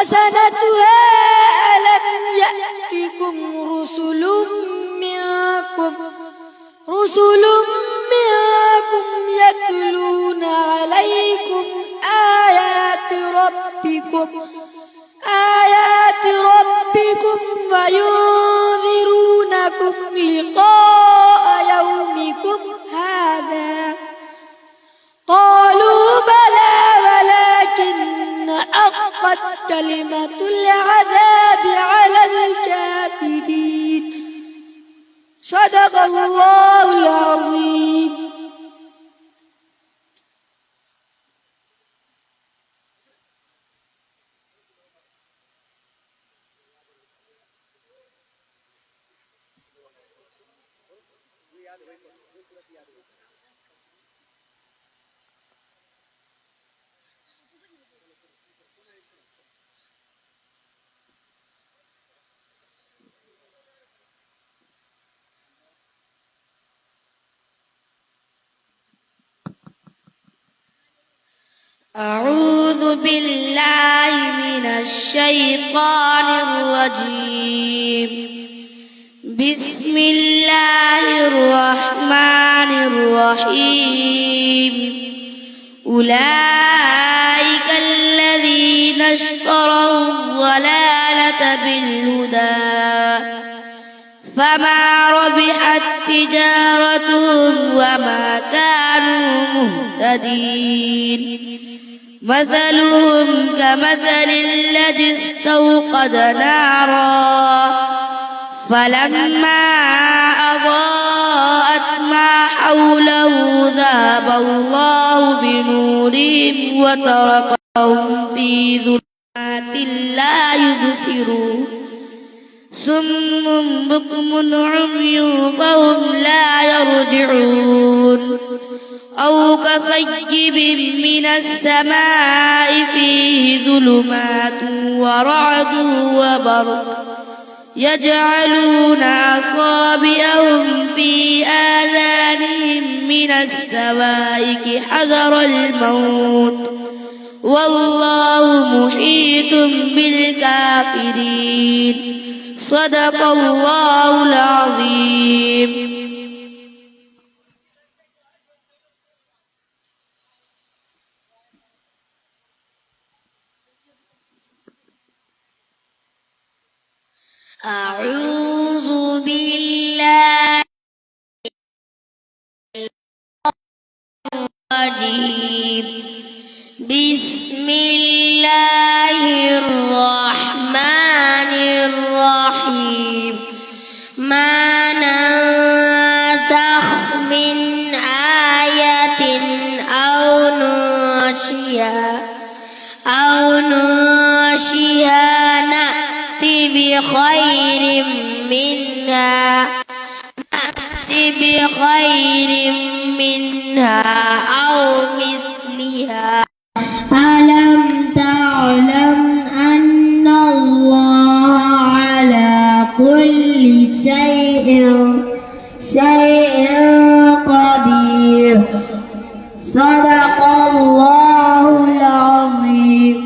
حسنتها ألم يأتكم رسل منكم يتلون عليكم آيات ربكم وينذرونكم لقاء يومكم هذا قالوا بلى ولكن حقت كلمة العذاب على الكافرين. صدق الله العظيم. أعوذ بالله من الشيطان الرجيم. بسم الله الرحمن الرحيم. أولئك الذين اشتروا الضلالة بالهدى فما ربحت تجارتهم وما كانوا مهتدين. مثلهم كمثل الذي استوقد نارا فلما أضاءت ما حوله ذهب الله بنورهم وتركهم في ظلمات لا يبصرون. صم بكم عمي فهم لا يرجعون. أو كصيب من السماء فيه ظلمات ورعد وبرق يجعلون أصابعهم في آذانهم من السوائك حذر الموت والله محيط بالكافرين. صدق الله العظيم. أعوذ بالله الرجيم. بسم الله الرحمن الرحيم. ما ننسخ من آية أو ننسها نأتي بخير منها أو مثلها. ألم تعلم أن الله على كل شيء قدير. صدق الله العظيم.